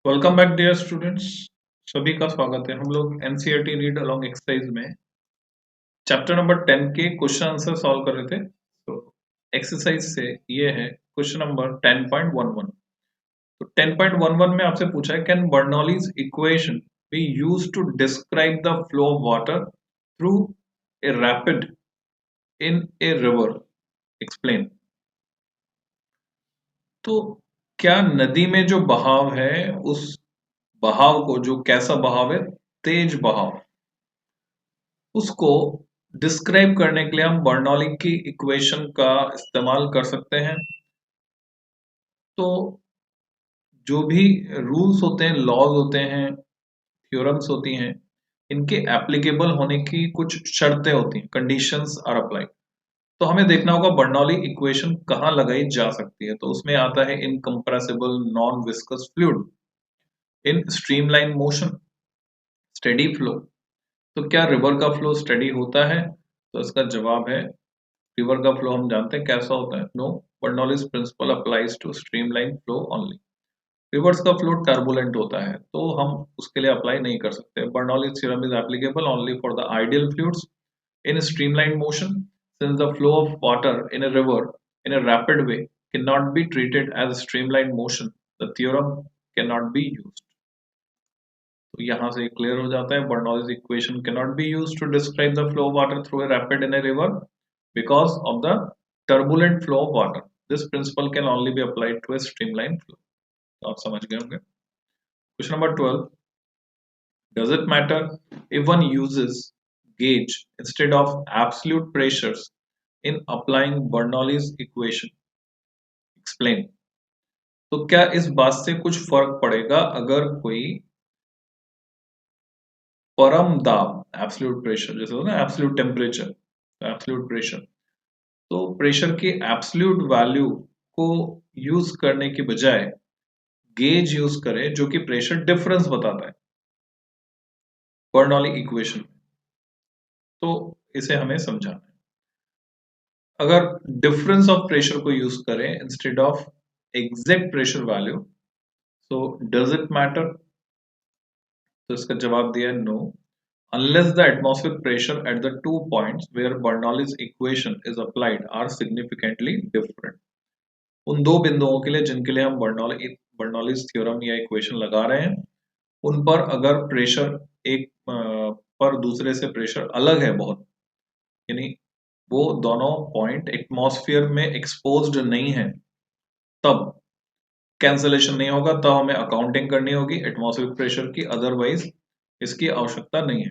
Welcome back dear students. सभी का स्वागत है। हम लोग एनसीईआरटी रीड अलोंग एक्सरसाइज में चैप्टर नंबर 10 के क्वेश्चन आंसर सॉल्व कर रहे थे। तो एक्सरसाइज से ये है क्वेश्चन नंबर 10.11। तो 10.11 में आपसे पूछा है, can Bernoulli's equation be used to describe the flow of water through a rapid in a river, explain. तो क्या नदी में जो बहाव है उस बहाव को, जो कैसा बहाव है, तेज बहाव, उसको डिस्क्राइब करने के लिए हम बर्नौली की इक्वेशन का इस्तेमाल कर सकते हैं। तो जो भी रूल्स होते हैं, लॉज होते हैं, थ्योरम्स होती हैं, इनके एप्लीकेबल होने की कुछ शर्तें होती हैं, कंडीशंस आर अप्लाइड। तो हमें देखना होगा बर्नौली इक्वेशन कहाँ लगाई जा सकती है। तो उसमें आता है इनकम्प्रेसिबल नॉन विस्कस फ्लूइड, इन स्ट्रीमलाइन मोशन, स्टेडी फ्लो। तो क्या रिवर का फ्लो स्टडी होता है? तो इसका जवाब है, रिवर का फ्लो हम जानते हैं कैसा होता है। No, Bernoulli's principle applies to streamline flow only. Rivers का फ्लो टर्बुलेंट होता है, तो हम उसके लिए अप्लाई नहीं कर सकते। Bernoulli's theorem is applicable only for the ideal fluids in streamlined motion, since the flow of water in a river in a rapid way cannot be treated as streamlined motion, the theorem cannot be used. तो यहाँ से clear हो जाता है, Bernoulli's equation cannot be used to describe the flow of water through a rapid in a river because of the turbulent flow of water. This principle can only be applied to a streamlined flow. तो आप समझ गए होंगे। Question number 12, does it matter if one uses gauge instead of absolute pressures in applying Bernoulli's equation? Explain. तो क्या इस बात से कुछ फर्क पड़ेगा अगर कोई परम दाब, एब्सोल्यूट प्रेशर, जैसे होता है एब्सोल्यूट टेम्परेचर, एब्सोल्यूट प्रेशर, तो प्रेशर की एब्सोल्यूट वैल्यू को यूज करने की बजाय गेज यूज करे जो कि प्रेशर डिफरेंस बताता है बर्नौली इक्वेशन। तो इसे हमें समझाना है। अगर डिफरेंस ऑफ प्रेशर को यूज करें instead of exact pressure value, so does it matter? तो इसका जवाब दिया है no, unless the atmospheric pressure at the 2 points where Bernoulli's equation is applied are significantly different. उन दो बिंदुओं के लिए जिनके लिए हम बर्नौलीज थ्योरम या इक्वेशन लगा रहे हैं, उन पर अगर प्रेशर एक पर दूसरे से प्रेशर अलग है बहुत, यानी वो दोनों पॉइंट एटमॉस्फेयर में एक्सपोज्ड नहीं है, तब कैंसलेशन नहीं होगा, तब हमें अकाउंटिंग करनी होगी एटमॉस्फेरिक प्रेशर की, अदरवाइज इसकी आवश्यकता नहीं है।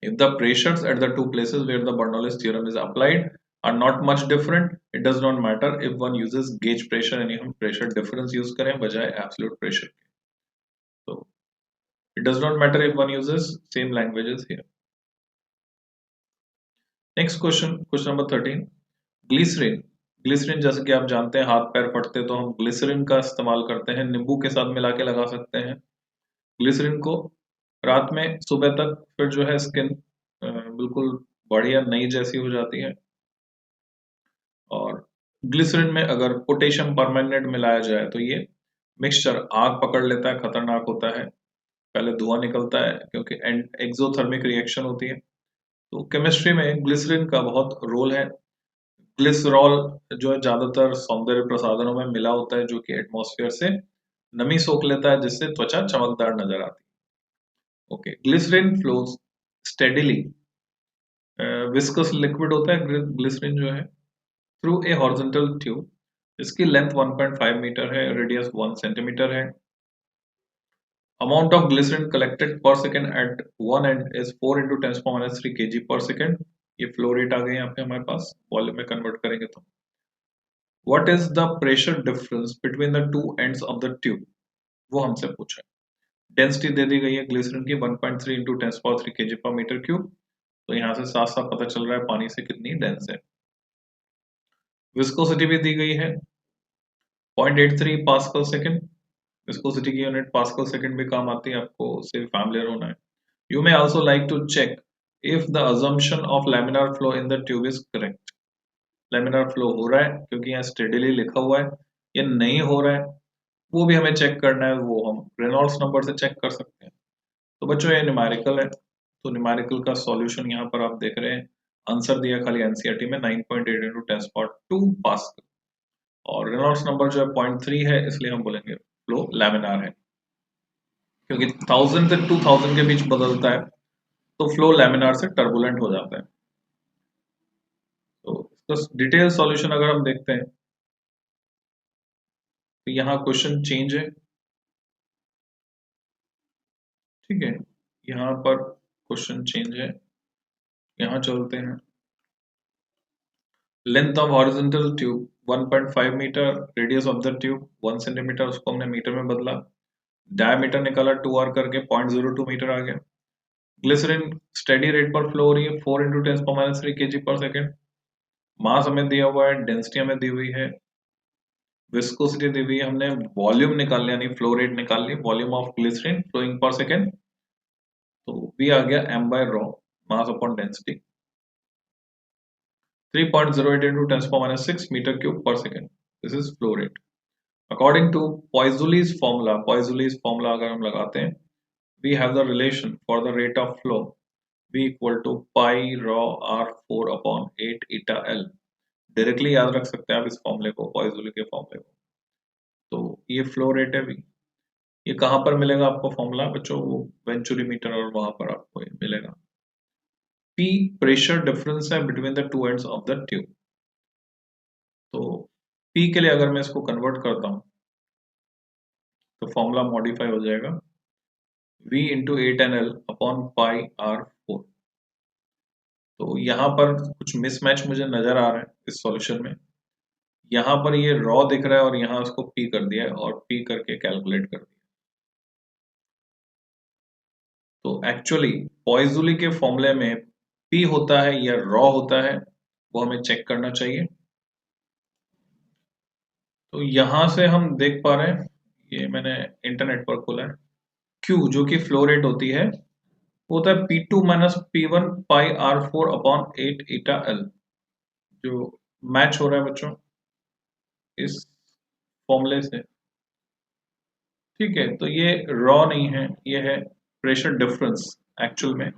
If the pressures at the two places where the Bernoulli's theorem is applied are not much different, it does not matter if one uses gauge pressure, यानी हम pressure difference use करें बजाय absolute pressure के। तो it does not matter if one uses same languages here. Next question, question number 13. Glycerin. Glycerine जैसे कि आप जानते हैं, हाथ पैर फटते तो हम ग्लिसरीन का इस्तेमाल करते हैं, नींबू के साथ मिला के लगा सकते हैं ग्लिसरीन को रात में। सुबह तक फिर जो है स्किन बिल्कुल बढ़िया नई जैसी हो जाती है। और ग्लिसरीन में अगर पोटेशियम परमैंगनेट मिलाया जाए तो ये मिक्सचर आग पकड़ लेता है, खतरनाक होता है, पहले धुआं निकलता है क्योंकि एक्सोथर्मिक रिएक्शन होती है। तो केमिस्ट्री में ग्लिसरीन का बहुत रोल है। ग्लिसरॉल जो है ज्यादातर सौंदर्य प्रसाधनों में मिला होता है, जो कि एटमॉस्फेयर से नमी सोख लेता है, जिससे त्वचा चमकदार नजर आती है। Okay, glycerine flows steadily, viscous liquid होता है ग्लिसरीन जो है, थ्रू ए हॉरिजॉन्टल ट्यूब। इसकी लेंथ 1.5 मीटर है, रेडियस 1 सेंटीमीटर है। Amount of glycerine collected per second at one end is 4 into 10⁻³ kg per second. ये फ्लो रेट आ गए यहाँ पे हमारे पास, वॉल्यूम में कन्वर्ट करेंगे तो। What is the pressure difference between the two ends of the tube, वो हमसे पूछा है। डेंसिटी दे दी गई है ग्लिसरीन की 1.3 into 10⁻³ kg per meter cube। तो यहाँ से साफ साफ पता चल रहा है पानी से कितनी डेंस है। विस्कोसिटी भी दी गई है 0.83 पास्कल सेकेंड। विस्कोसिटी की यूनिट पास्कल सेकेंड भी काम आती है, आपको उससे फैमिलियर होना है। You may also like to check if the assumption of laminar flow in the tube is correct. Laminar flow हो रहा है क्योंकि यहाँ स्टेडिली लिखा हुआ है, ये नहीं हो रहा है वो भी हमें चेक करना है, वो हम रेनॉल्ड्स नंबर से चेक कर सकते हैं। तो बच्चों ये न्यूमेरिकल है, तो न्यूमेरिकल का सॉल्यूशन यहाँ पर आप देख रहे हैं, आंसर दिया खाली एनसीईआरटी में 9.8 इंटू 10^2 पास्कल, और रेनॉल्ड्स नंबर जो है 0.3 है, इसलिए हम बोलेंगे फ्लो लैमिनार है, क्योंकि 1000 से 2000 के बीच बदलता है तो फ्लो लैमिनार से टर्बुलेंट हो जाता है। तो इसका डिटेल सॉल्यूशन अगर हम देखते हैं तो यहाँ क्वेश्चन चेंज है, ठीक है, यहाँ पर क्वेश्चन चेंज है, यहाँ चलते हैं। Length of horizontal tube 1.5 metre, radius of the tube 1 centimetre, उसको हमने मीटर में बदला, डायमीटर निकाला 2r करके 0.02 मीटर आ गया। ग्लिसरीन स्टेडी रेट पर फ्लो हो रही है 4 इंटू 10⁻³ kg पर सेकेंड। मास हमें दिया हुआ है, डेंसिटी हमें दी हुई है, विस्कोसिटी दी हुई है, हमने वॉल्यूम निकाल लिया, यानी फ्लो रेट निकाल ली, volume of glycerine flowing per second, तो V आ गया m/ρ, mass upon density 3.08 into 10⁻⁶ meter cube per second. This is flow rate. According to Poiseuille's formula अगर हम लगाते हैं, we have the relation for the rate of flow V equal to pi rho r4 upon 8 eta L. Directly याद रख सकते हैं आप इस फॉर्मूले को, पॉइज़ोली के फॉर्मूले को। तो ये फ्लो रेट है V। ये कहाँ पर मिलेगा आपको फॉर्मूला बच्चों? वो वेंचुरीमीटर और वहां पर आपको ये मिलेगा। P प्रेशर डिफरेंस है between the two ends of the tube. तो P के लिए अगर मैं इसको कन्वर्ट करता हूं तो फॉर्मूला मॉडिफाई हो जाएगा V into 8NL upon pi R4। तो यहाँ पर कुछ मिसमैच मुझे नजर आ रहा है इस सॉल्यूशन में। यहाँ पर ये रॉ दिख रहा है और यहाँ उसको P कर दिया है और P करके कैलकुलेट कर दिया। तो एक्चुअली पॉइज़ोली के फॉर्मूले में P होता है या रॉ होता है, वो हमें चेक करना चाहिए। तो यहां से हम देख पा रहे हैं, ये मैंने इंटरनेट पर खोला है, Q जो कि फ्लो रेट होती है वो होता है P2 माइनस P1 पाई R4 अपॉन 8 ईटा L, जो मैच हो रहा है बच्चों इस फॉर्मूले से। ठीक है, तो ये रॉ नहीं है, ये है प्रेशर डिफरेंस। एक्चुअल में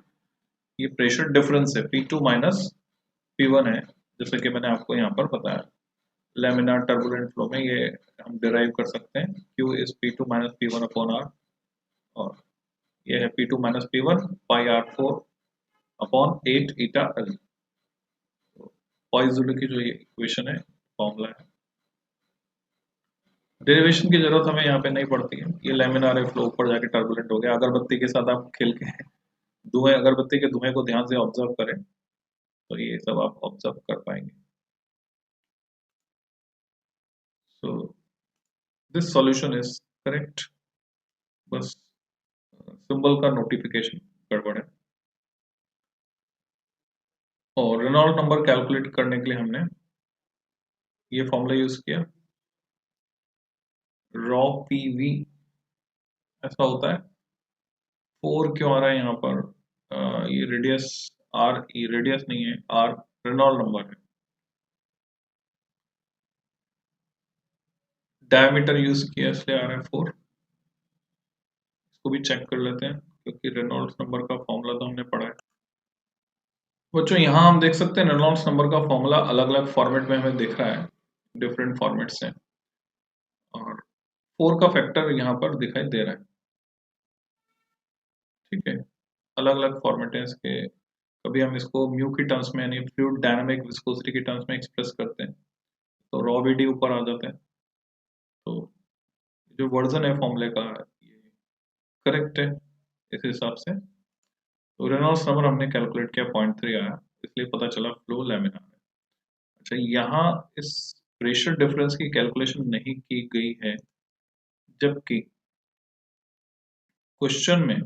ये प्रेशर डिफरेंस है, P2 माइनस P1 है, जैसे कि मैंने आपको यहाँ पर बताया। लैमिनार टर्बुलेंट फ्लो में ये हम डिराइव कर सकते हैं, Q is P2 minus P1 upon R, और ये है P2 माइनस P1 पाई R4 अपॉन 8 ईटा L। पॉइज़ोली की जो ये इक्वेशन है, फॉर्मूला है, डेरिवेशन की जरूरत हमें यहाँ पे नहीं पड़ती है। ये लैमिनार है, फ्लो ऊपर जाके टर्बुलेंट हो गया। अगरबत्ती के साथ आप खेल के धुएं, अगरबत्ती के धुएं को ध्यान से ऑब्जर्व करें तो ये सब आप ऑब्जर्व कर पाएंगे। So this solution is correct, बस सिंबल का नोटिफिकेशन गड़बड़ है। और रेनॉल्ड नंबर कैलकुलेट करने के लिए हमने ये फॉर्मूला यूज किया, रॉ पीवी ऐसा होता है। 4 क्यों आ रहा है यहाँ पर? ये रेडियस आर, ये रेडियस नहीं है, आर रेनॉल्ड नंबर है। डायमीटर यूज किया इसलिए आ रहा है 4। इसको भी चेक कर लेते हैं क्योंकि रेनॉल्ड्स नंबर का फॉर्मूला तो हमने पढ़ा है बच्चों। यहाँ हम देख सकते हैं रेनॉल्ड्स नंबर का फॉर्मूला अलग अलग फॉर्मेट में हमें दिख रहा है, डिफरेंट फॉर्मेट से, और 4 का फैक्टर यहाँ पर दिखाई दे रहा है। ठीक है, अलग अलग फॉर्मेट है इसके। कभी हम इसको म्यू की टर्म्स में यानी फ्लूइड डायनामिक विस्कोसिटी की टर्म्स में एक्सप्रेस करते हैं तो रॉ वी डी ऊपर आ जाते हैं। तो जो वर्जन है फॉर्मूले का ये करेक्ट है इस हिसाब से। तो रेनॉल्ड्स नंबर हमने कैलकुलेट किया 0.3 आया, इसलिए पता चला फ्लो लैमिनार है। अच्छा, यहाँ इस प्रेशर डिफरेंस की कैलकुलेशन नहीं की गई है, जबकि क्वेश्चन में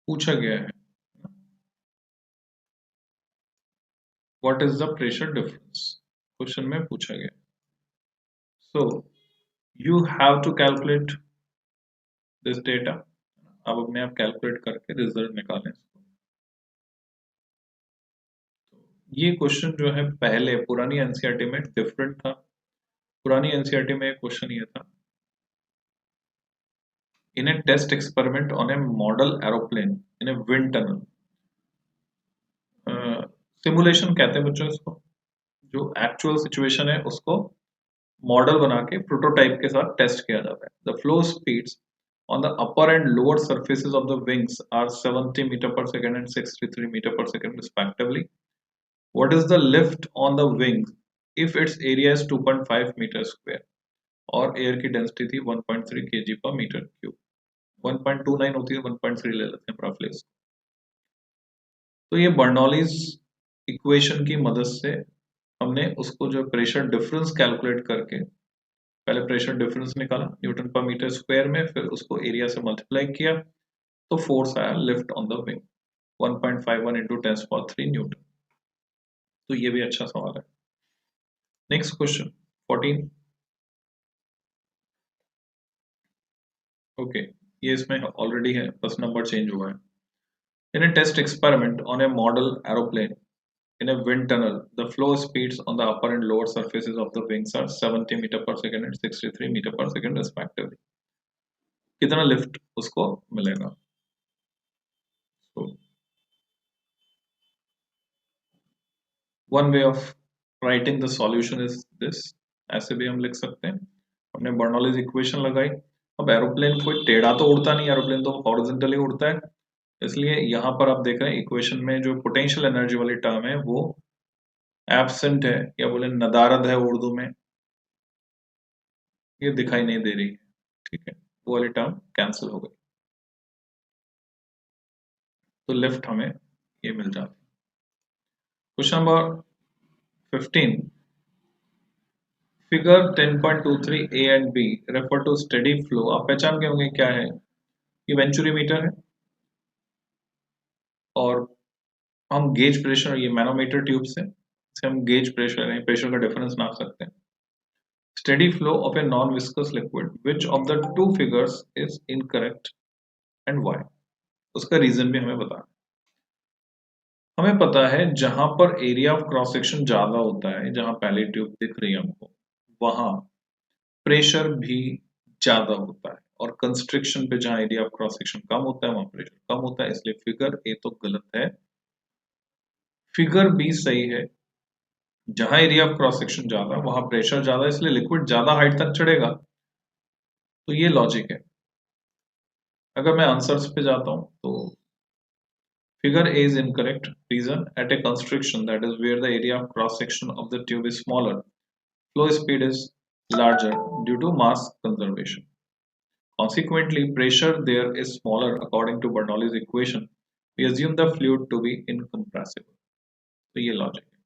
पूछा गया है what is the pressure difference, question में पूछा गया। So you have to calculate this data. अब अपने आप कैलकुलेट करके रिजल्ट निकालें। ये क्वेश्चन जो है पहले पुरानी एनसीईआरटी में डिफरेंट था। पुरानी एनसीईआरटी में क्वेश्चन ये था in a test experiment on a model aeroplane in a wind tunnel. Simulation कहते हैं बच्चों इसको, जो एक्चुअल सिचुएशन है उसको मॉडल बना के प्रोटोटाइप के साथ टेस्ट किया जाता है. The flow speeds on the upper and lower surfaces of the wings are 70 meter per second and 63 meter per second respectively. What is the lift on the wings if its area is 2.5 meter square और air की density थी 1.3 kg per meter cube. 1.29 होती है, 1.3 ले लेते हैं रफली. तो ये बर्नौलीज इक्वेशन की मदद से हमने उसको जो प्रेशर डिफरेंस कैलकुलेट करके पहले प्रेशर डिफरेंस निकाला न्यूटन पर मीटर स्क्वायर में, फिर उसको एरिया से मल्टीप्लाई किया तो फोर्स आया lift on the wing 1.51 into 10⁻³ Newton. तो ये भी अच्छा सवाल है. Next question 14. ओके, ये इसमें ऑलरेडी है, बस नंबर चेंज हुआ है. इन a test experiment on a model aeroplane in a wind tunnel, the flow speeds on the upper and lower surfaces of the wings are 70 meter per second and 63 meter per second respectively. कितना lift उसको मिलेगा? So, one way of writing the solution is this. ऐसे भी हम लिख सकते हैं. हमने बर्नौलीज इक्वेशन लगाई. अब एरोप्लेन कोई टेढ़ा तो उड़ता नहीं, एरोप्लेन तो हॉरिजॉन्टली उड़ता है, इसलिए यहां पर आप देख रहे हैं इक्वेशन में जो पोटेंशियल एनर्जी वाली टर्म है वो एब्सेंट है, या बोले नदारद है उर्दू में, ये दिखाई नहीं दे रही है. ठीक है, वो वाली टर्म कैंसिल हो गई, तो लिफ्ट हमें ये मिल जाती. Question number 15. Figure 10.23 A and B refer to steady flow. आप पहचान गए होंगे क्या है. ये वेंचुरी मीटर है और हम गेज प्रेशर, ये मैनोमीटर ट्यूब से हम गेज प्रेशर का डिफरेंस नाप सकते हैं. Steady flow of a non viscous liquid, which of the two figures is incorrect and why. उसका रीजन भी हमें बताना. हमें पता है जहां पर एरिया ऑफ क्रॉस सेक्शन ज्यादा होता है, जहां पहली ट्यूब दिख रही है हमको, वहां प्रेशर भी ज्यादा होता है, और कंस्ट्रिक्शन पे जहां एरिया ऑफ क्रॉस सेक्शन कम होता है वहां प्रेशर कम होता है. इसलिए फिगर ए तो गलत है, फिगर बी सही है. जहां एरिया ऑफ क्रॉस सेक्शन ज्यादा वहां प्रेशर ज्यादा, इसलिए लिक्विड ज्यादा हाइट तक चढ़ेगा. तो ये लॉजिक है. अगर मैं आंसर्स पे जाता हूं तो figure A is incorrect. Reason: at a constriction, that is where the area of cross section of the tube is smaller, flow speed is larger due to mass conservation. Consequently, pressure there is smaller according to Bernoulli's equation. We assume the fluid to be incompressible. तो ये logic है.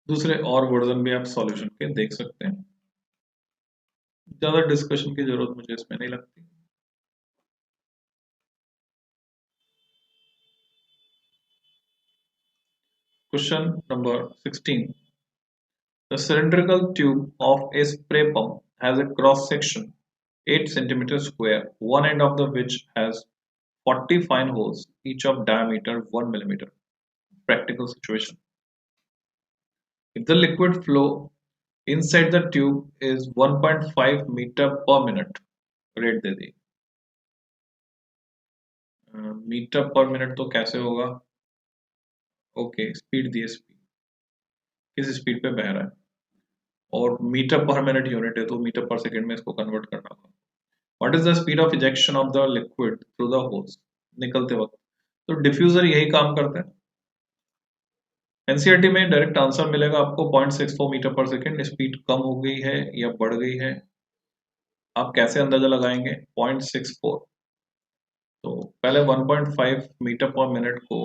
दूसरे और version भी आप solution के देख सकते हैं. ज्यादा डिस्कशन की जरूरत मुझे इसमें नहीं लगती. Question number 16. The cylindrical tube of a spray pump has a cross section 8 centimeters square, one end of the which has 40 fine holes, each of diameter 1 millimeter. Practical situation. If the liquid flow inside the tube is 1.5 meter per minute, rate they the. Metre पर minute तो कैसे होगा? Okay, speed दी, speed किस speed पे बह रहा है, और मीटर पर मिनट यूनिट है तो मीटर पर सेकंड में इसको कन्वर्ट करना होगा. What is the speed of ejection of the liquid through the holes, निकलते वक्त. तो डिफ्यूजर यही काम करता है. एनसीईआरटी में डायरेक्ट आंसर मिलेगा आपको 0.64 मीटर पर सेकंड. स्पीड कम हो गई है या बढ़ गई है, आप कैसे अंदाजा लगाएंगे? 0.64. तो पहले 1.5 मीटर पर मिनट को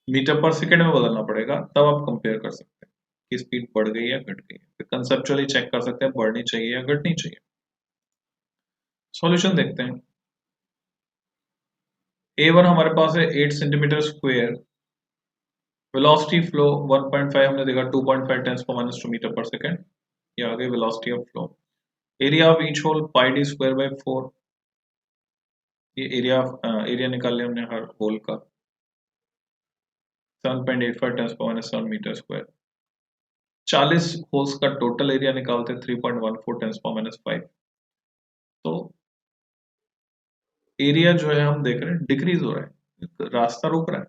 मीटर पर सेकंड में बदलना पड़ेगा, तब आप कंपेयर कर सकते हैं कि स्पीड बढ़ गई या घट गई. फिर कंसेप्चुअली चेक कर सकते हैं बढ़नी चाहिए या घटनी चाहिए. सॉल्यूशन देखते हैं. A1 हमारे पास है 8 सेंटीमीटर स्क्वायर. वेलोसिटी फ्लो 1.5 हमने देखा 2.5 10⁻² मीटर पर सेकंड. ये आ गई velocity of flow. Area of each hole pi D square by 4. ये एरिया निकाल लिया हमने हर होल का 7.85 10⁻⁷ मीटर स्क्वायर. 40 होल्स का टोटल एरिया निकालते हैं 3.14 टेंस पावर माइनस 5। तो एरिया जो है हम देख रहे हैं डिक्रीज हो रहा है, रास्ता रुक रहा है।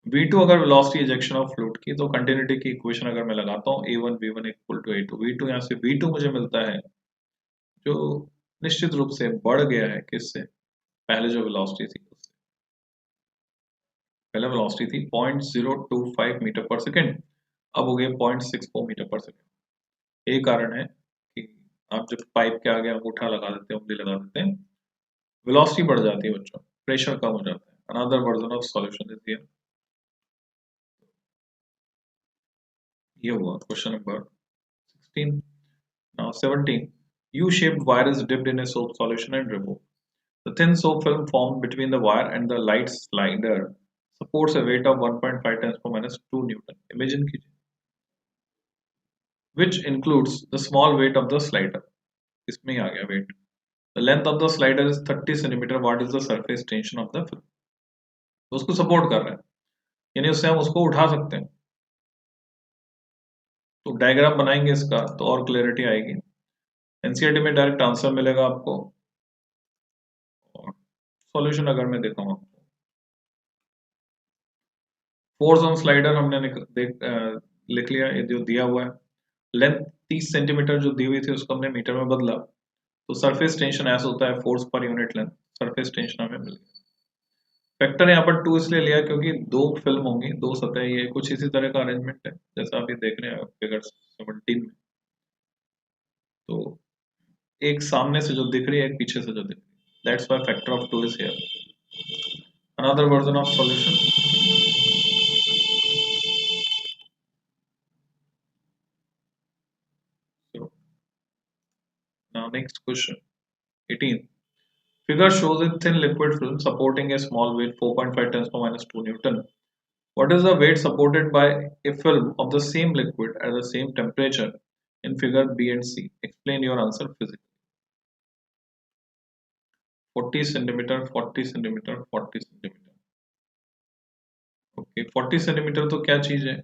V2 अगर वेलोसिटी इजेक्शन ऑफ फ्लूइड की, तो कंटिन्यूटी की इक्वेशन अगर मैं लगाता हूँ A1 V1 equal to A2, V2 यहाँ से V2 मुझे मिलता है जो निश्चित रूप से बढ़ गया है किससे, पहले जो वेलोसिटी थी उससे। पहले वेलोसिटी थी 0.025 मीटर पर सेकेंड, अब हो गया 0.64 मीटर पर सेकेंड। यही कारण है कि आप जब पाइप के आगे अंगूठा लगा देते हैं, उंगली लगा देते हैं, वेलोसिटी बढ़ जाती है बच्चों, प्रेशर कम हो जाता है। Another version of solution is here. ये हुआ question number 16। Now 17. U-shaped wire is dipped in a soap solution and removed. The thin soap film formed between the wire and the light slider supports a weight of 1.5 times per minus 2 Newton. Imagine कीजिए, which includes the small weight of the slider. इसमें ही आ गया weight. The length of the slider is 30 centimeter. What is the surface tension of the film? तो उसको support कर रहा है, यानी उससे हम उसको उठा सकते हैं। तो डायग्राम बनाएंगे इसका तो और क्लैरिटी आएगी। एनसीईआरटी में डायरेक्ट आंसर मिलेगा आपको। और सॉल्यूशन अगर मैं दिखाऊं आपको, फोर्स ऑन स्लाइडर हमने लिख लिया, ये जो दिया हुआ है। लेंथ 30 सेंटीमीटर जो दी हुई थी उसको हमने मीटर में बदला, तो सरफेस टेंशन ऐसा होता है force per unit length, surface tension हमें मिल गया। फैक्टर यहाँ पर 2 इसलिए लिया क्योंकि दो फिल्म होंगी, दो सतह, ये कुछ इसी तरह का अरेंजमेंट है जैसा आप ये देख रहे हैं फिगर 17 में। तो एक सामने से जो दिख रही है, एक पीछे से जो दिख रही है, that's why factor of 2 is here. Another version of solution. So now next question 18. Figure shows a thin liquid film supporting a small weight 4.5 tons per minus 2 Newton. What is the weight supported by a film of the same liquid at the same temperature in figure B and C? Explain your answer physically. 40 centimeter, 40 centimeter, 40 centimeter. Okay, 40 centimeter तो क्या चीज है?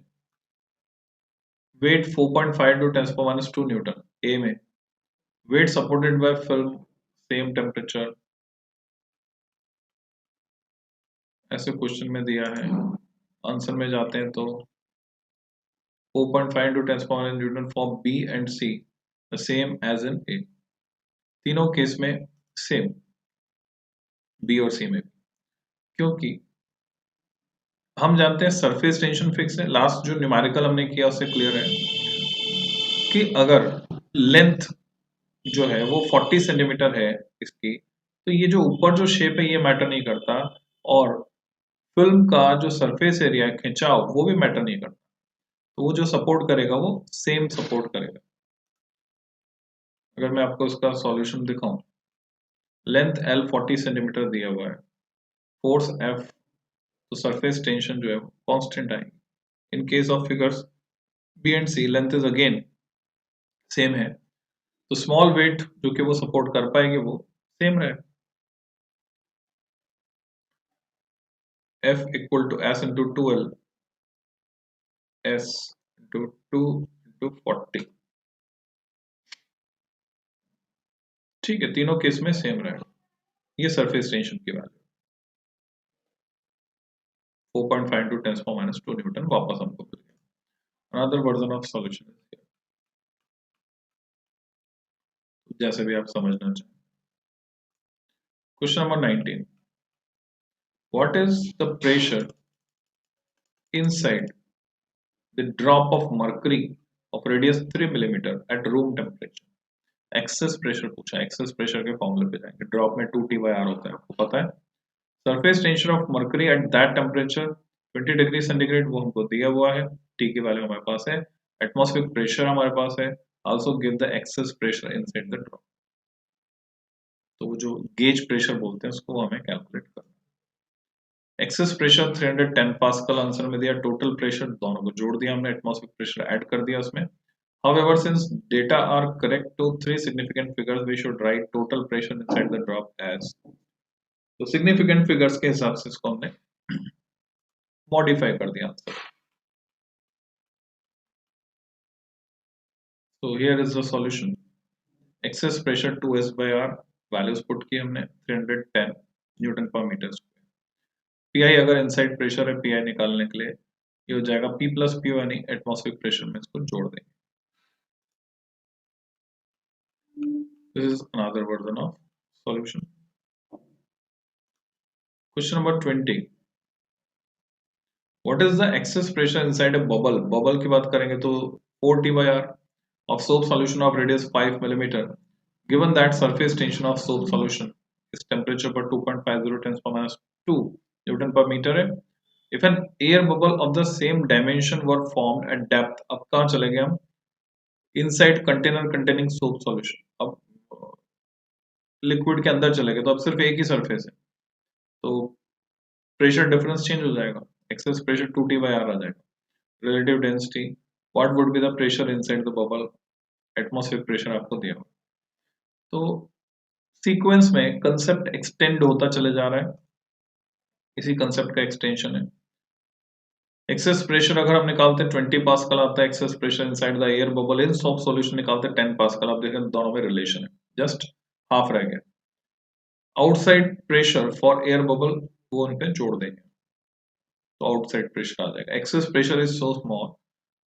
Weight 4.5 to 10 per minus 2 Newton. A में weight supported by film same temperature, ऐसे question में दिया है। Answer में जाते हैं तो 4.5 into 10 power Newton for B and C, the same as in A. तीनों केस में सेम, B और C में, क्योंकि हम जानते हैं सरफेस टेंशन फिक्स है। लास्ट जो न्यूमेरिकल हमने किया उससे क्लियर है कि अगर लेंथ जो है वो 40 सेंटीमीटर है इसकी, तो ये जो ऊपर जो शेप है ये मैटर नहीं करता, और फिल्म का जो सरफेस एरिया है खिंचाव वो भी मैटर नहीं करता। तो वो जो सपोर्ट करेगा वो सेम सपोर्ट करेगा। अगर मैं आपको इसका सॉल्यूशन दिखाऊं, लेंथ L 40 सेंटीमीटर दिया हुआ है, फोर्स F, तो सरफेस टेंशन जो है वो कांस्टेंट आएगी। In case of figures B and C, length is again same है, तो स्मॉल वेट जो कि वो सपोर्ट कर पाएंगे वो सेम रहे। F equal to S into 2L, S into 2 into 40। ठीक है, तीनों केस में सेम रहे। ये सरफेस टेंशन की वैल्यू 4.5 टू 10 माइनस 2 न्यूटन वापस हमको मिल गया। अनदर वर्जन ऑफ सॉल्यूशन जैसे भी आप समझना चाहें। Question number 19. What is the pressure inside the drop of mercury of radius 3 millimeter at room temperature? Excess pressure पूछा है। एक्सेस प्रेशर के फॉर्मूले पे जाएंगे। ड्रॉप में 2T/R होता है, आपको पता है। Surface tension of mercury at that temperature 20 degree centigrade, वो हमको दिया हुआ है। टी की वैल्यू हमारे पास है। एटमॉस्फेरिक प्रेशर हमारे पास है। Also give the excess pressure inside the drop. तो वो जो गेज प्रेशर बोलते हैं उसको हमें कैलकुलेट करना। एक्सेस प्रेशर 310 पास्कल आंसर में दिया। टोटल प्रेशर दोनों को जोड़ दिया हमने, एटमॉस्फेरिक प्रेशर ऐड कर दिया उसमें। However, since data are correct to 3 significant figures, we should write total pressure inside the drop as। तो significant figures के हिसाब से इसको हमने मॉडिफाई कर दिया answer. So here is the solution. Excess pressure 2s by r, values put की हमने 310 न्यूटन पर मीटर स्क्वायर. पीआई अगर इनसाइड प्रेशर है, पीआई निकालने के लिए ये हो जाएगा P प्लस P यानी एटमॉस्फेरिक प्रेशर में इसको जोड़ देंगे. This is another version of solution. Question number 20. What is the excess pressure inside a bubble? Bubble की बात करेंगे तो 4T by R of soap solution of radius 5 millimeter. Given that surface tension of soap solution is temperature पर 2.50 10 per minus 2 Newton per meter है. If an air bubble of the same dimension were formed at depth, अब कहाँ चले गए हम? Inside container containing soap solution. अब liquid के अंदर चले गए तो अब सिर्फ एक ही सरफेस है, तो प्रेशर डिफरेंस चेंज हो जाएगा. Excess pressure 2T by R आ जाएगा. Relative density, what would be the pressure inside the bubble, atmospheric pressure आपको दिया हुआ. तो सीक्वेंस में कंसेप्ट एक्सटेंड होता चले जा रहा है, इसी कंसेप्ट का एक्सटेंशन है. एक्सेस प्रेशर अगर हम निकालते हैं 20 पास्कल आता है. Excess pressure inside the air bubble in soap solution निकालते हैं 10 पास्कल. आप देखें दोनों में रिलेशन है, जस्ट हाफ रह गया. Outside pressure for air bubble वो उन पे जोड़ देंगे तो आउटसाइड प्रेशर आ जाएगा. Excess pressure is so small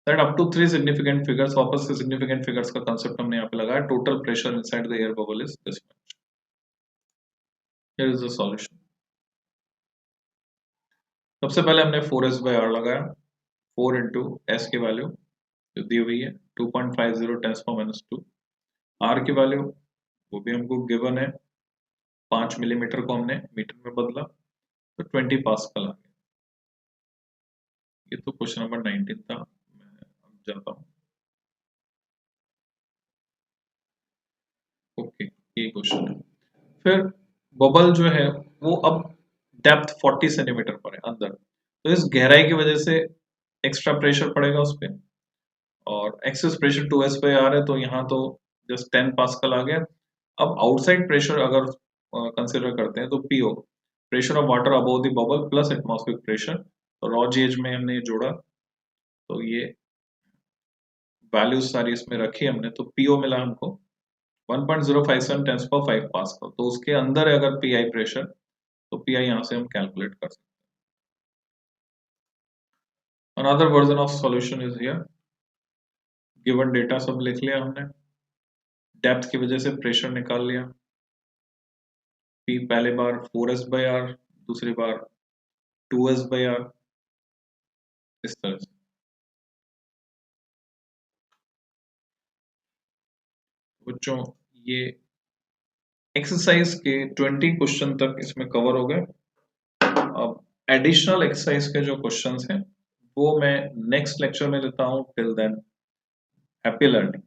that up to 3 significant figures, वापस से सिग्निफिकेंट फिगर्स का कांसेप्ट हमने यहाँ पे लगाया. Total pressure inside the air bubble is this much. Here is the solution. सबसे पहले हमने 4s by r लगाया. 4 इंटू एस की वैल्यू जो दी हुई है 2.50 10 पर माइनस 2. r की वैल्यू वो भी हमको गिवन है, 5 मिलीमीटर को हमने मीटर में बदला तो 20 पास्कल आ गया. ये तो क्वेश्चन नंबर 19 था. मैं अब जाता हूँ. ओके, ये क्वेश्चन है. फिर बबल जो है वो अब डेप्थ 40 सेंटीमीटर पर है अंदर, तो इस गहराई की वजह से एक्स्ट्रा प्रेशर पड़ेगा उस पर. और excess pressure 2s by r है तो यहाँ तो जस्ट 10 पास्कल आ गया. अब आउटसाइड प्रेशर अगर कंसिडर करते हैं तो PO, pressure of water above the bubble plus atmospheric pressure. तो रॉ गेज में हमने जोड़ा तो ये वैल्यूज सारी इसमें रखी हमने, तो पीओ मिला हमको 1.057 10 पर 5 पास्कल. तो उसके अंदर है अगर पीआई प्रेशर तो पीआई यहाँ से हम कैलकुलेट कर सकते हैं. Another version of solution is here. Given data सब लिख लिया हमने, डेप्थ की वजह से प्रेशर निकाल लिया. पी पहले बार 4s by r, दूसरी बार 2s by r, इस तरह से. बच्चों ये एक्सरसाइज के 20 क्वेश्चन तक इसमें कवर हो गए. अब एडिशनल एक्सरसाइज के जो क्वेश्चंस हैं वो मैं नेक्स्ट लेक्चर में लेता हूँ. Till than happy learning.